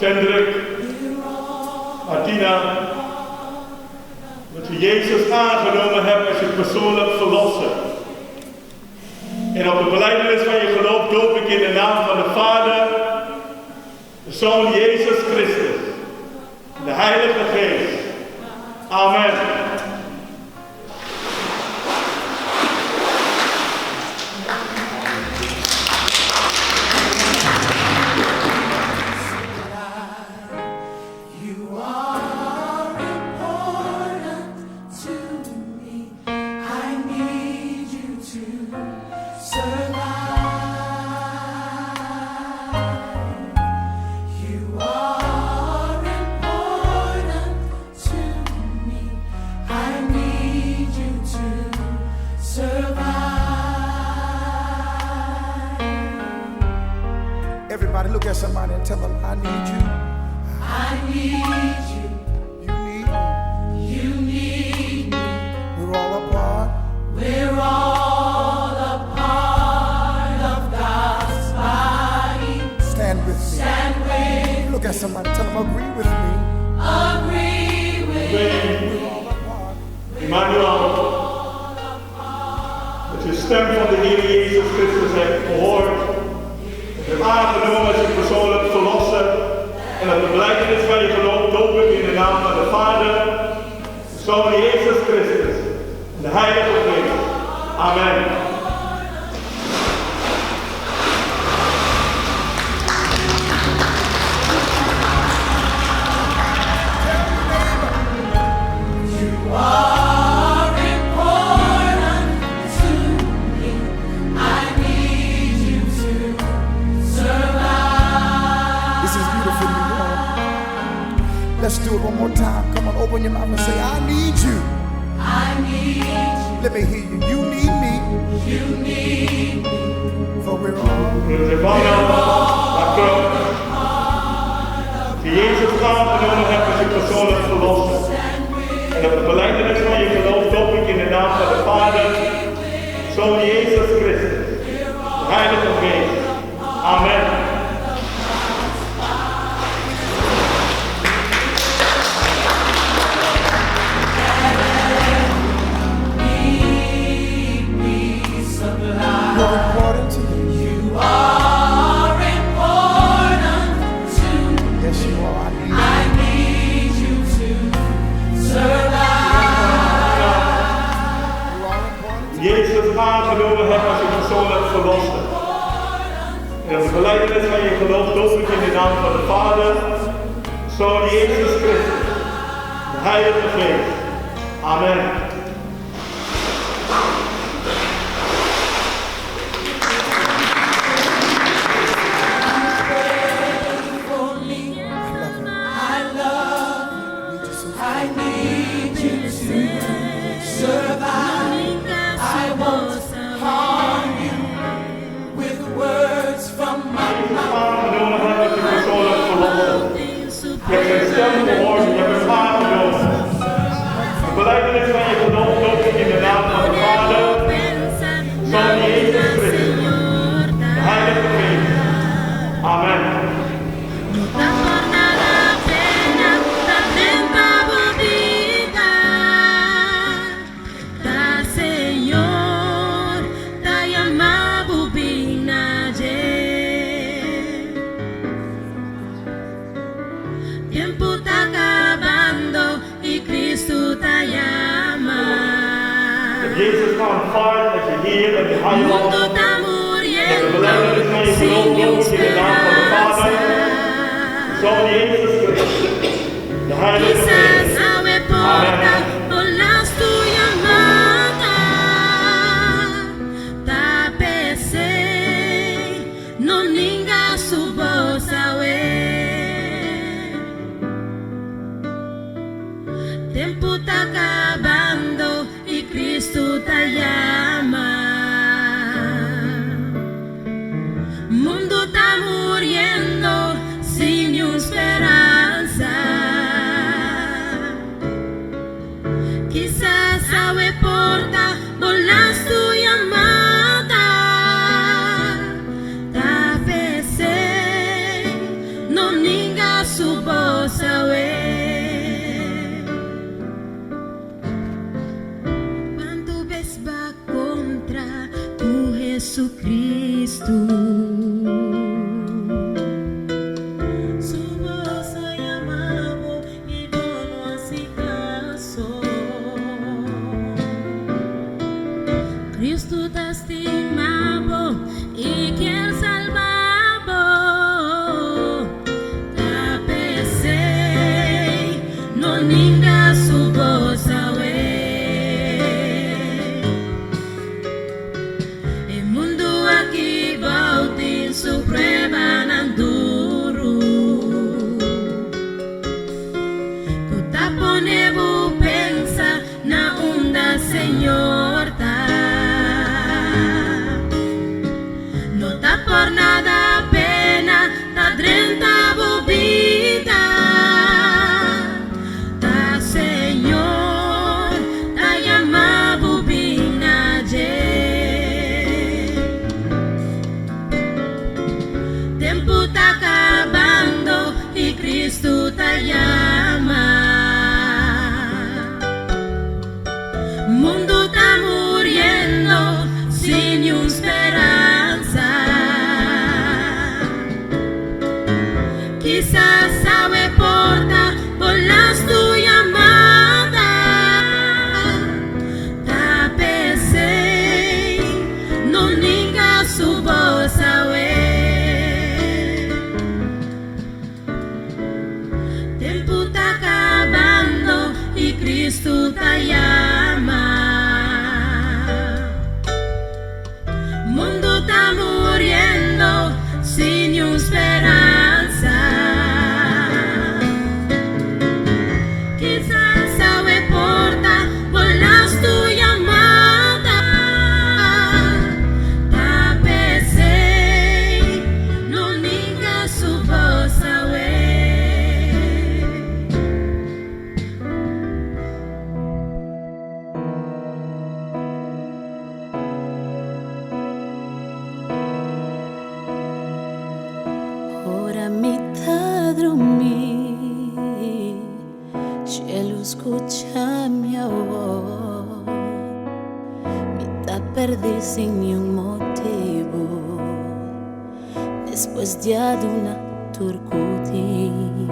Cendric, Martina, dat u Jezus aangenomen hebt als je persoonlijk verlosser. En op de belijdenis van je geloof doop ik in de naam van de Vader, de Zoon Jezus Christus en de Heilige Geest. Amen. Everybody look at somebody and tell them, I need you. I need you. You need me. You need me. We're all a part. We're all a part of God's body. Stand with me. Stand with. Look at somebody, tell them, agree with me. Agree with. We're all a part. Emmanuel, dat je stem van de Heer Jezus Christus hebt gehoord. Je hebt aangenomen als je persoonlijk verlosser. En dat de belijdenis van je geloof doop ik in de naam van de Vader, de Zoon Jezus Christus en de Heilige Geest. Amen. Let's do it one more time. Come on, open your mouth and say, I need you. I need you. Let me hear you. You need me. You need me. For we're all. Die Jezus aangenomen hebt als je persoonlijk verlosser. En dat de belijdenis van je geloof doop ik in de naam van de Vader, Zoon Jezus Christus, de Heilige Geest. Amen. You're important to me. You are important to me. Yes, you are. I need you to survive. You are important. Jezus aangenomen hebt als je persoonlijk verlosser. En dat de belijdenis van je geloof doop ik in de naam van de Vader, Zoon Jezus Christus, de Heilige Geest. Amen. Je hebt zijn stem gehoord, je hebt hem aangenomen. De belijdenis van je geloof doop ik in de naam van de Vader, Zoon Jezus Christus, de Heilige Geest. Amen. Tiempo está acabando y Cristo te llama. Jezus gaat vaart als je hier en je El mundo heiland. está De muriendo belijdenis van je sin geloof doop ik in de naam van de Vader, esperanza. Zoon Jezus Christus, de Heilige Quizás Geest. abre porta por las tu llamada. Tapece, no ninga su voz a ver. Tiempo está acabando y Cristo te llama. Mundo está muriendo sin esperanza. Quizás abre porta por las tu llamada. Tapece, no ninga su voz a cuando ves va contra tu Jesucristo. Su voz ha llamado y no hace caso. Cristo te estimaba y quien salvaba. No ninga su voz el mundo aquí bautin su prueba nanduru kota ponebu pensa na onda Señor ta no ta por nada pena ta drenta bobita. Tiempo está acabando y Cristo te llama. Mundo está muriendo sin esperanza. Quizás sabe porta por las tu llamada. Tapese, no niega su voz tiempo está acabando y Cristo te llama. Mundo está muriendo sin esperanza. Quizás sabe porta por las tu llamada. Tapese, no niega su voz Ora mitad dormir, cielo escucha mi voz, mitad perdí sin ni un motivo, después ya de una turcutín,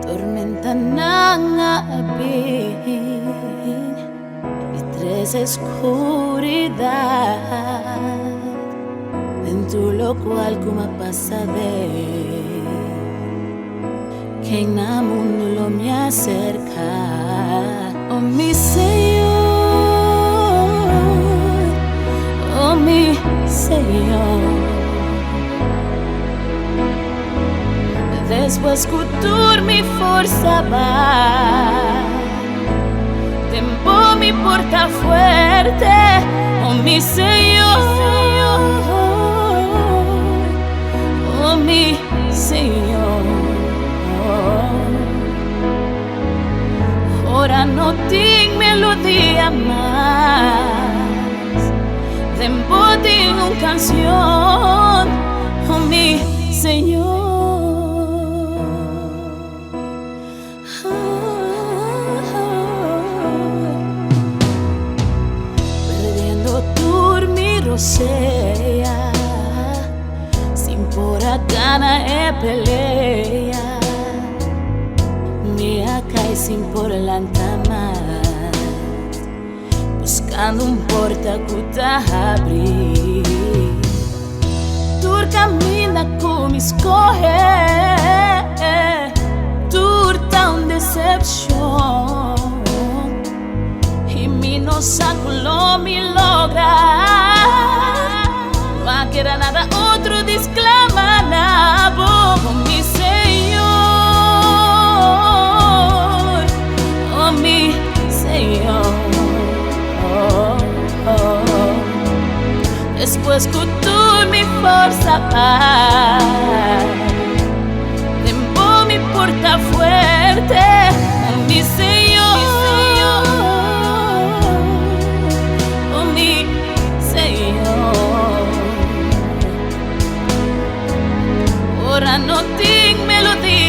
tormenta nana y tres escuridad. Dentro lo cual como pasa de que en el mundo lo me acerca. Oh mi Señor, oh mi Señor. Después que tú mi fuerza va, tempo mi porta fuerte. Oh mi Señor, oh mi Señor, ora no tengo melodía más, tempo de una canción, oh mi Señor. Perdiendo dormir o sea, sin por gana e pelea, me acá y sin por la más, buscando un porta que te abrir. Tú camina con mis escoge, tú tan decepción, y mi no saco lo mi logra. No queda nada otro disclama nada, oh mi Señor, oh mi Señor. Después que tú mi fuerza paz, tempo mi porta fuerte, oh mi Señor, oh mi Señor. Ora no tengo melodía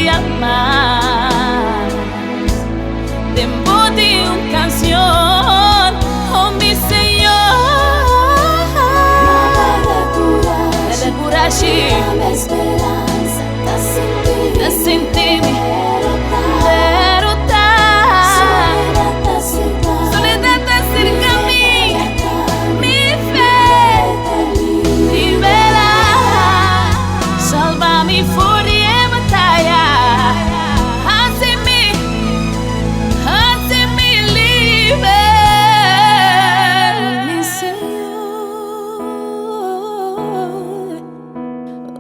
más. Te embotí una canción, oh mi Señor. Nada coragem, Dame esperança, tá sentindo. te sentimi soledad tá cerca a mim, mi fé libera, salva-me fuori e batalha, hace-me livre, mi Senhor,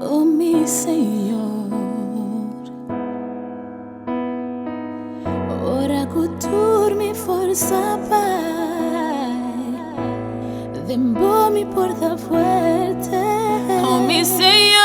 oh mi Senhor. Ora cultur-me força, Pai, dembo mi porta fuerte, oh mi Senhor.